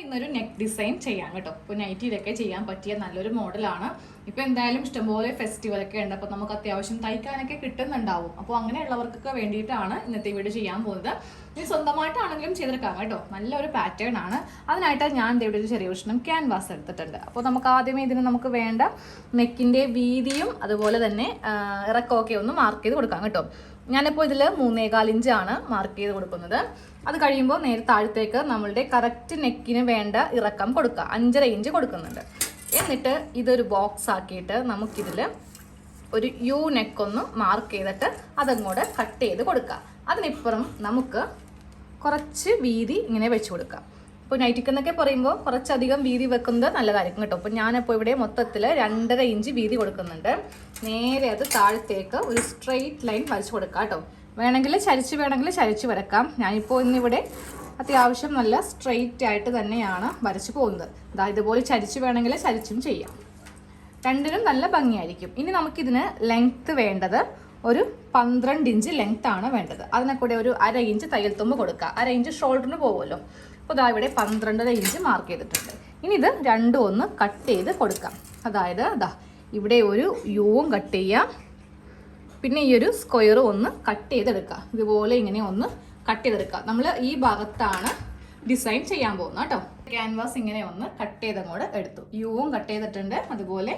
ഇന്നൊരു neck design ചെയ്യാം കേട്ടോ. ഇപ്പോൾ നൈറ്റിയിലൊക്കെ ചെയ്യാൻ പറ്റിയ നല്ലൊരു മോഡലാണ്. ഇപ്പോൾ എന്തായാലും ഇഷ്ടംപോലെ ഫെസ്റ്റിവലൊക്കെ ഉണ്ട്, അപ്പോൾ നമുക്ക് അത്യാവശ്യം തയ്ക്കാനൊക്കെ കിട്ടുന്നുണ്ടാവും. അപ്പോൾ അങ്ങനെയുള്ളവർക്കൊക്കെ വേണ്ടിയിട്ടാണ് ഇന്നത്തെ വീഡിയോ ചെയ്യാൻ പോകുന്നത്. ഇനി സ്വന്തമായിട്ടാണെങ്കിലും ചെയ്തെടുക്കാം കേട്ടോ. നല്ലൊരു പാറ്റേൺ ആണ്. അതിനായിട്ട് ഞാൻ ഇവിടെ ഒരു ചെറിയ കഷ്ണം ക്യാൻവാസ് എടുത്തിട്ടുണ്ട്. അപ്പോൾ നമുക്ക് ആദ്യമേ ഇതിന് നമുക്ക് വേണ്ട നെക്കിൻ്റെ വീതിയും അതുപോലെ തന്നെ ഇറക്കമൊക്കെ ഒന്ന് മാർക്ക് ചെയ്ത് കൊടുക്കാം കേട്ടോ. ഞാനിപ്പോൾ ഇതിൽ 3.25 ഇഞ്ചാണ് മാർക്ക് ചെയ്ത് കൊടുക്കുന്നത്. അത് കഴിയുമ്പോൾ നേരെ താഴത്തേക്ക് നമ്മളുടെ കറക്റ്റ് നെക്കിന് വേണ്ട ഇറക്കം കൊടുക്കുക. 5.5 ഇഞ്ച് കൊടുക്കുന്നുണ്ട്. എന്നിട്ട് ഇതൊരു ബോക്സ് ആക്കിയിട്ട് നമുക്കിതിൽ ഒരു യു നെക്കൊന്ന് മാർക്ക് ചെയ്തിട്ട് അതങ്ങോട്ട് കട്ട് ചെയ്ത് കൊടുക്കുക. അതിനിപ്പുറം നമുക്ക് കുറച്ച് വീതി ഇങ്ങനെ വെച്ച് കൊടുക്കാം. ഇപ്പോൾ നൈറ്റിക്ക് എന്നൊക്കെ പറയുമ്പോൾ കുറച്ചധികം വീതി വെക്കുന്നത് നല്ലതായിരിക്കും കേട്ടോ. അപ്പോൾ ഞാനിപ്പോൾ ഇവിടെ മൊത്തത്തിൽ 2.5 ഇഞ്ച് വീതി കൊടുക്കുന്നുണ്ട്. നേരെ അത് താഴത്തേക്ക് ഒരു സ്ട്രെയിറ്റ് ലൈൻ വരച്ച് കൊടുക്കാം കേട്ടോ. വേണമെങ്കിൽ ചരിച്ച് വരക്കാം. ഞാനിപ്പോൾ ഇന്നിവിടെ അത്യാവശ്യം നല്ല സ്ട്രെയിറ്റ് ആയിട്ട് തന്നെയാണ് വരച്ച് പോകുന്നത്. ഇതുപോലെ വേണമെങ്കിൽ ചരിച്ചും ചെയ്യാം. രണ്ടിനും നല്ല ഭംഗിയായിരിക്കും. ഇനി നമുക്കിതിന് ലെങ്ത്ത് വേണ്ടത് ഒരു 12 ഇഞ്ച് ലെങ്ത് ആണ് വേണ്ടത്. അതിനെ കൂടെ ഒരു 1/2 ഇഞ്ച് തയ്യൽ തുമ്പ് കൊടുക്കുക. 1/2 ഇഞ്ച് ഷോൾഡറിന് പോകുമല്ലോ. അപ്പോൾ ഇവിടെ 12.5 ഇഞ്ച് മാർക്ക് ചെയ്തിട്ടുണ്ട്. ഇനി ഇത് രണ്ടും ഒന്ന് കട്ട് ചെയ്ത് കൊടുക്കാം. അതായത് ഇവിടെ ഒരു യുവും കട്ട് ചെയ്യാം, പിന്നെ ഈ ഒരു സ്ക്വയറും ഒന്ന് കട്ട് ചെയ്തെടുക്കുക. ഇതുപോലെ ഇങ്ങനെ ഒന്ന് കട്ട് ചെയ്തെടുക്കുക. നമ്മൾ ഈ ഭാഗത്താണ് ഡിസൈൻ ചെയ്യാൻ പോകുന്നത് കേട്ടോ. ക്യാൻവാസ് ഇങ്ങനെ ഒന്ന് കട്ട് ചെയ്തങ്ങോട്ട് എടുത്തു. യുവും കട്ട് ചെയ്തിട്ടുണ്ട്, അതുപോലെ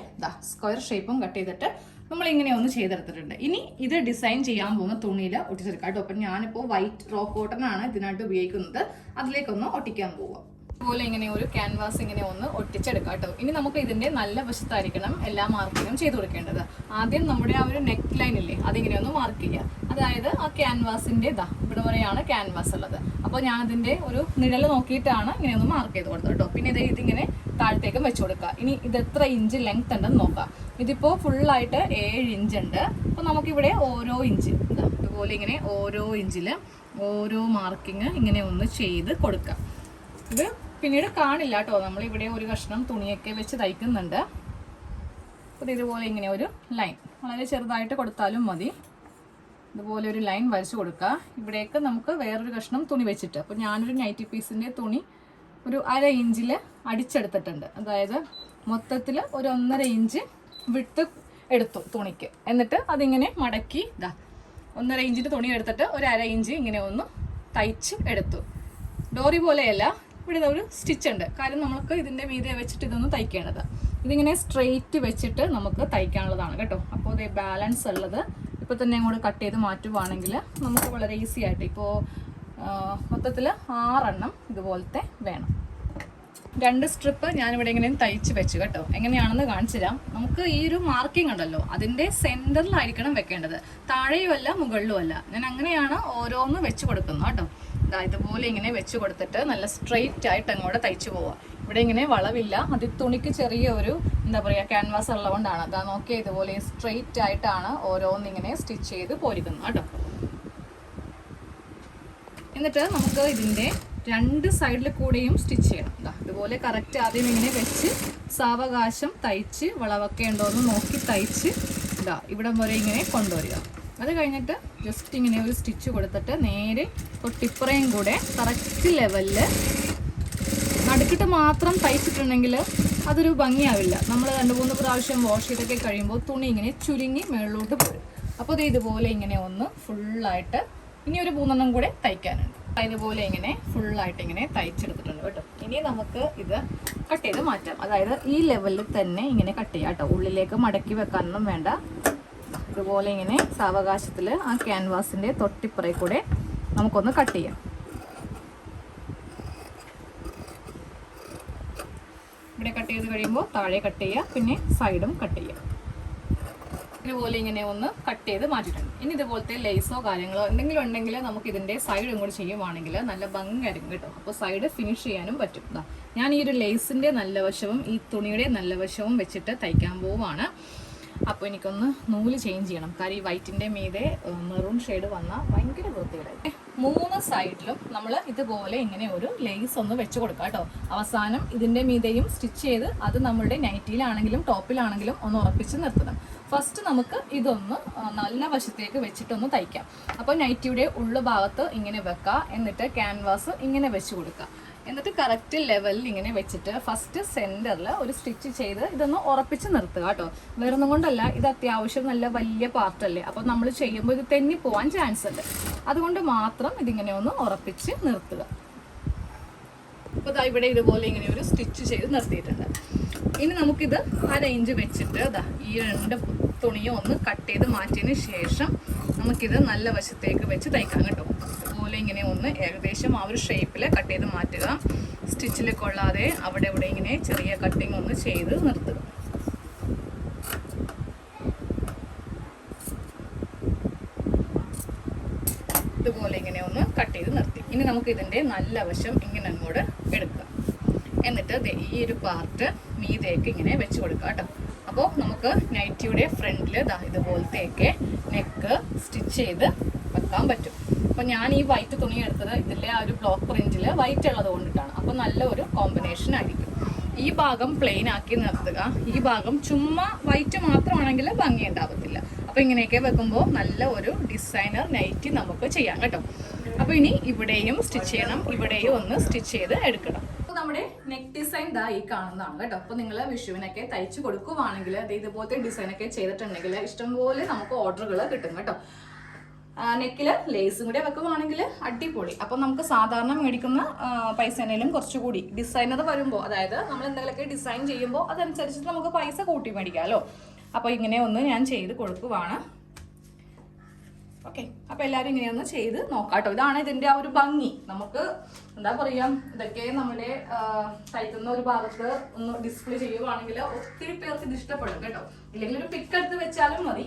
സ്ക്വയർ ഷേപ്പും കട്ട് ചെയ്തിട്ട് നമ്മൾ ഇങ്ങനെ ഒന്ന് ചെയ്തെടുത്തിട്ടുണ്ട്. ഇനി ഇത് ഡിസൈൻ ചെയ്യാൻ പോകുന്ന തുണിയിൽ ഒട്ടിച്ചെടുക്കാം കേട്ടോ. അപ്പം ഞാനിപ്പോൾ വൈറ്റ് റോ കോട്ടൺ ആണ് ഇതിനായിട്ട് ഉപയോഗിക്കുന്നത്. അതിലേക്കൊന്ന് ഒട്ടിക്കാൻ പോവാം. അതുപോലെ ഇങ്ങനെ ഒരു ക്യാൻവാസ് ഇങ്ങനെ ഒന്ന് ഒട്ടിച്ചെടുക്കാം കേട്ടോ. ഇനി നമുക്ക് ഇതിന്റെ നല്ല വശത്തായിരിക്കണം എല്ലാ മാർക്കിങ്ങും ചെയ്ത് കൊടുക്കേണ്ടത്. ആദ്യം നമ്മുടെ ആ ഒരു നെക്ക് ലൈൻ ഇല്ലേ, അതിങ്ങനെ ഒന്ന് മാർക്ക് ചെയ്യുക. അതായത് ആ ക്യാൻവാസിന്റെ ഇവിടെ വരെയാണ് ക്യാൻവാസ് ഉള്ളത്. അപ്പോൾ ഞാൻ അതിന്റെ ഒരു നിഴൽ നോക്കിയിട്ടാണ് ഇങ്ങനെ ഒന്ന് മാർക്ക് ചെയ്ത് കൊടുത്തത് കേട്ടോ. പിന്നെ ഇതിങ്ങനെ താഴത്തേക്കും വെച്ച് കൊടുക്കുക. ഇനി ഇത് എത്ര ഇഞ്ച് ലെങ്ത് ഉണ്ടെന്ന് നോക്കാം. ഇതിപ്പോൾ ഫുള്ളായിട്ട് 7 ഇഞ്ച് ഉണ്ട്. അപ്പോൾ നമുക്കിവിടെ ഓരോ ഇഞ്ച് ഇതുപോലെ ഇങ്ങനെ ഓരോ ഇഞ്ചിൽ ഓരോ മാർക്കിങ് ഇങ്ങനെ ഒന്ന് ചെയ്ത് കൊടുക്കാം. ഇത് പിന്നീട് കാണില്ല കേട്ടോ. നമ്മളിവിടെ ഒരു കഷ്ണം തുണിയൊക്കെ വെച്ച് തയ്ക്കുന്നുണ്ട്. അപ്പോൾ ഇതുപോലെ ഇങ്ങനെ ഒരു ലൈൻ വളരെ ചെറുതായിട്ട് കൊടുത്താലും മതി. ഇതുപോലെ ഒരു ലൈൻ വരച്ച് കൊടുക്കുക. ഇവിടേക്ക് നമുക്ക് വേറൊരു കഷ്ണം തുണി വെച്ചിട്ട്, അപ്പോൾ ഞാനൊരു നൈറ്റി പീസിൻ്റെ തുണി ഒരു 1/2 ഇഞ്ചിൽ അടിച്ചെടുത്തിട്ടുണ്ട്. അതായത് മൊത്തത്തിൽ ഒരു 1.5 ഇഞ്ച് വിട്ട് എടുത്തു തുണിക്ക്. എന്നിട്ട് അതിങ്ങനെ മടക്കി 1.5 ഇഞ്ചിൻ്റെ തുണി എടുത്തിട്ട് ഒരു 1/2 ഇഞ്ച് ഇങ്ങനെ ഒന്ന് തയ്ച്ച് എടുത്തു. ഡോറി പോലെയല്ല, ഇവിടെ ഒരു സ്റ്റിച്ച് ഉണ്ട്. കാര്യം നമുക്ക് ഇതിൻ്റെ മീതെ വെച്ചിട്ട് ഇതൊന്ന് തയ്ക്കേണ്ടത്. ഇതിങ്ങനെ സ്ട്രെയിറ്റ് വെച്ചിട്ട് നമുക്ക് തയ്ക്കാനുള്ളതാണ് കേട്ടോ. അപ്പോൾ ഇത് ബാലൻസ് ഉള്ളത് ഇപ്പോൾ തന്നെ അങ്ങോട്ട് കട്ട് ചെയ്ത് മാറ്റുവാണെങ്കിൽ നമുക്ക് വളരെ ഈസി ആയിട്ട്, ഇപ്പോൾ മൊത്തത്തിൽ 6 എണ്ണം ഇതുപോലത്തെ വേണം. 2 സ്ട്രിപ്പ് ഞാനിവിടെ ഇങ്ങനെ തയ്ച്ച് വെച്ചു കേട്ടോ. എങ്ങനെയാണെന്ന് കാണിച്ചു തരാം. നമുക്ക് ഈ ഒരു മാർക്കിംഗ് ഉണ്ടല്ലോ, അതിൻ്റെ സെൻറ്ററിലായിരിക്കണം വെക്കേണ്ടത്. താഴെയും അല്ല മുകളിലും അല്ല. ഞാൻ അങ്ങനെയാണ് ഓരോന്ന് വെച്ച് കൊടുക്കുന്നത് കേട്ടോ. ഇതുപോലെ ഇങ്ങനെ വെച്ച് കൊടുത്തിട്ട് നല്ല സ്ട്രെയിറ്റ് ആയിട്ട് അങ്ങോട്ട് തയ്ച്ചു പോവുക. ഇവിടെ ഇങ്ങനെ വളവില്ല. അത് തുണിക്ക് ചെറിയ ഒരു ക്യാൻവാസ് ഉള്ളതുകൊണ്ടാണ്. നോക്കിയാൽ ഇതുപോലെ സ്ട്രെയിറ്റ് ആയിട്ടാണ് ഓരോന്നിങ്ങനെ സ്റ്റിച്ച് ചെയ്ത് പോരിക്കുന്നത് കേട്ടോ. എന്നിട്ട് നമുക്ക് ഇതിൻ്റെ 2 സൈഡിൽ കൂടെയും സ്റ്റിച്ച് ചെയ്യണം. ഇതുപോലെ കറക്റ്റ് ആദ്യം ഇങ്ങനെ വെച്ച് സാവകാശം തയ്ച്ച് വളവൊക്കെ ഉണ്ടോ എന്ന് നോക്കി തയ്ച്ച് ഇവിടം വരെ ഇങ്ങനെ കൊണ്ടുവരിക. അത് കഴിഞ്ഞിട്ട് ജസ്റ്റ് ഇങ്ങനെ ഒരു സ്റ്റിച്ച് കൊടുത്തിട്ട് നേരെ തൊട്ടിപ്പുറയും കൂടെ കറക്റ്റ് ലെവലിൽ നടുക്കിട്ട് മാത്രം തയ്ച്ചിട്ടുണ്ടെങ്കിൽ അതൊരു ഭംഗിയാവില്ല. നമ്മൾ 2-3 പ്രാവശ്യം വാഷ് ചെയ്തൊക്കെ കഴിയുമ്പോൾ തുണി ഇങ്ങനെ ചുരുങ്ങി മുകളിലോട്ട് പോരും. അപ്പോൾ ഇതുപോലെ ഇങ്ങനെ ഒന്ന് ഫുള്ളായിട്ട് ഇനി ഒരു 3 എണ്ണം കൂടെ തയ്ക്കാനുണ്ട്. ഇതുപോലെ ഇങ്ങനെ ഫുള്ളായിട്ട് ഇങ്ങനെ തയ്ച്ചെടുത്തിട്ടുണ്ട് കേട്ടോ. ഇനി നമുക്ക് ഇത് കട്ട് ചെയ്ത് മാറ്റാം. അതായത് ഈ ലെവലിൽ തന്നെ ഇങ്ങനെ കട്ട് ചെയ്യാം കേട്ടോ. ഉള്ളിലേക്ക് മടക്കി വെക്കാനൊന്നും വേണ്ട. ഇതുപോലെ ഇങ്ങനെ സാവകാശത്തിൽ ആ ക്യാൻവാസിൻ്റെ തൊട്ടിപ്പുറേ കൂടെ നമുക്കൊന്ന് കട്ട് ചെയ്യാം. ഇവിടെ കട്ട് ചെയ്ത് കഴിയുമ്പോൾ താഴെ കട്ട് ചെയ്യുക, പിന്നെ സൈഡും കട്ട് ചെയ്യുക. ഇതുപോലെ ഇങ്ങനെ ഒന്ന് കട്ട് ചെയ്ത് മാറ്റിയിട്ടുണ്ട്. ഇനി ഇതുപോലത്തെ ലേസോ കാര്യങ്ങളോ എന്തെങ്കിലും ഉണ്ടെങ്കിൽ നമുക്ക് ഇതിൻ്റെ സൈഡും കൂടി ചെയ്യുവാണെങ്കിൽ നല്ല ഭംഗിയായിരിക്കും കേട്ടോ. അപ്പോൾ സൈഡ് ഫിനിഷ് ചെയ്യാനും പറ്റും. ഞാൻ ഈ ഒരു ലേസിൻ്റെ നല്ല വശവും ഈ തുണിയുടെ നല്ല വശവും വെച്ചിട്ട് തയ്ക്കാൻ പോവുകയാണ്. അപ്പോൾ എനിക്കൊന്ന് നൂല് ചേഞ്ച് ചെയ്യണം. കാര്യം ഈ വൈറ്റിൻ്റെ മീതെ മെറൂൺ ഷെയ്ഡ് വന്നാൽ ഭയങ്കര വൃത്തികേടായി. 3 സൈഡിലും നമ്മൾ ഇതുപോലെ ഇങ്ങനെ ഒരു ലേസ് ഒന്ന് വെച്ച് കൊടുക്കാം കേട്ടോ. അവസാനം ഇതിൻ്റെ മീതെയും സ്റ്റിച്ച് ചെയ്ത് അത് നമ്മളുടെ നൈറ്റിയിലാണെങ്കിലും ടോപ്പിലാണെങ്കിലും ഒന്ന് ഉറപ്പിച്ച് നിർത്തണം. ഫസ്റ്റ് നമുക്ക് ഇതൊന്ന് നല്ല വശത്തേക്ക് വെച്ചിട്ടൊന്ന് തയ്ക്കാം. അപ്പോൾ നൈറ്റിയുടെ ഉള്ളു ഭാഗത്ത് ഇങ്ങനെ വെക്കുക. എന്നിട്ട് ക്യാൻവാസ് ഇങ്ങനെ വെച്ച് കൊടുക്കുക. എന്നിട്ട് കറക്റ്റ് ലെവലിൽ ഇങ്ങനെ വെച്ചിട്ട് ഫസ്റ്റ് സെന്ററിൽ ഒരു സ്റ്റിച്ച് ചെയ്ത് ഇതൊന്ന് ഉറപ്പിച്ച് നിർത്തുക കേട്ടോ. വേറൊന്നും കൊണ്ടല്ല, ഇത് അത്യാവശ്യം നല്ല വലിയ പാർട്ടല്ലേ, അപ്പോൾ നമ്മൾ ചെയ്യുമ്പോൾ ഇത് തെന്നി പോവാൻ ചാൻസ് ഉണ്ട്. അതുകൊണ്ട് മാത്രം ഇതിങ്ങനെ ഒന്ന് ഉറപ്പിച്ച് നിർത്തുക. അപ്പോൾ ഇതാ ഇവിടെ ഇതുപോലെ ഇങ്ങനെ ഒരു സ്റ്റിച്ച് ചെയ്ത് നിർത്തിയിട്ടുണ്ട്. ഇനി നമുക്കിത് 1/2 ഇഞ്ച് വെച്ചിട്ട് ഇതാ ഈ 2 തുണിയും ഒന്ന് കട്ട് ചെയ്ത് മാറ്റിയതിന് ശേഷം നമുക്കിത് നല്ല വശത്തേക്ക് വെച്ച് തയ്ക്കാം കേട്ടോ. അതുപോലെ ഇങ്ങനെ ഒന്ന് ഏകദേശം ആ ഒരു ഷേപ്പിൽ കട്ട് ചെയ്ത് മാറ്റുക. സ്റ്റിച്ചിൽ കൊള്ളാതെ അവിടെ ഇവിടെ ഇങ്ങനെ ചെറിയ കട്ടിങ് ഒന്ന് ചെയ്ത് നിർത്തുക. ഇതുപോലെ ഇങ്ങനെ ഒന്ന് കട്ട് ചെയ്ത് നിർത്തി. ഇനി നമുക്ക് ഇതിൻ്റെ നല്ല വശം ഇങ്ങനെ അങ്ങോട്ട് എടുക്കുക. എന്നിട്ട് ഈ ഒരു പാർട്ട് മീതേക്ക് ഇങ്ങനെ വെച്ച് കൊടുക്കുക കേട്ടോ. അപ്പോൾ നമുക്ക് നൈറ്റിയുടെ ഫ്രണ്ടിൽ ഇതുപോലത്തെയൊക്കെ നെക്ക് സ്റ്റിച്ച് ചെയ്ത് വെക്കാൻ പറ്റും. അപ്പോൾ ഞാൻ ഈ വൈറ്റ് തുണി എടുത്തത് ഇതിലെ ആ ഒരു ബ്ലോക്ക് പ്രിന്റിൽ വൈറ്റ് ഉള്ളത് കൊണ്ടിട്ടാണ്. അപ്പോൾ നല്ല ഒരു കോമ്പിനേഷൻ ആയിരിക്കും. ഈ ഭാഗം പ്ലെയിൻ ആക്കി നിർത്തുക. ഈ ഭാഗം ചുമ്മാ വൈറ്റ് മാത്രമാണെങ്കിൽ ഭംഗി ഉണ്ടാവത്തില്ല. അപ്പോൾ ഇങ്ങനെയൊക്കെ വെക്കുമ്പോൾ നല്ല ഒരു ഡിസൈനർ നൈറ്റി നമുക്ക് ചെയ്യാം കേട്ടോ. അപ്പോൾ ഇനി ഇവിടെയും സ്റ്റിച്ച് ചെയ്യണം, ഇവിടെയും ഒന്ന് സ്റ്റിച്ച് ചെയ്ത് എടുക്കണം. അപ്പോൾ നമ്മുടെ നെക്ക് ഡിസൈൻ ഈ കാണുന്നതാണ് കേട്ടോ. അപ്പോൾ നിങ്ങൾ വിഷുവിനൊക്കെ തയ്ച്ചു കൊടുക്കുവാണെങ്കിൽ ഇതുപോലത്തെ ഡിസൈനൊക്കെ ചെയ്തിട്ടുണ്ടെങ്കിൽ ഇഷ്ടംപോലെ നമുക്ക് ഓർഡറുകൾ കിട്ടും കേട്ടോ. നെക്കിൽ ലേസും കൂടെ വെക്കുവാണെങ്കിൽ അടിപൊളി. അപ്പം നമുക്ക് സാധാരണ മേടിക്കുന്ന പൈസേനേലും കുറച്ചുകൂടി ഡിസൈനർ വരുമ്പോൾ, അതായത് നമ്മൾ എന്തെങ്കിലുമൊക്കെ ഡിസൈൻ ചെയ്യുമ്പോൾ അതനുസരിച്ചിട്ട് നമുക്ക് പൈസ കൂട്ടി മേടിക്കാമല്ലോ. അപ്പോൾ ഇങ്ങനെ ഒന്ന് ഞാൻ ചെയ്ത് കൊടുക്കുവാണ്. ഓക്കെ, അപ്പോൾ എല്ലാവരും ഇങ്ങനെ ഒന്ന് ചെയ്ത് നോക്കാം കേട്ടോ. ഇതാണ് ഇതിൻ്റെ ആ ഒരു ഭംഗി. നമുക്ക് എന്താ പറയുക, ഇതൊക്കെ നമ്മുടെ തയ്ക്കുന്ന ഒരു ഭാഗത്ത് ഒന്ന് ഡിസ്പ്ലേ ചെയ്യുവാണെങ്കിൽ ഒത്തിരി പേർക്ക് ഇത് ഇഷ്ടപ്പെടും കേട്ടോ. ഇല്ലെങ്കിൽ ഒരു പിക്ക് എടുത്ത് വെച്ചാലും മതി.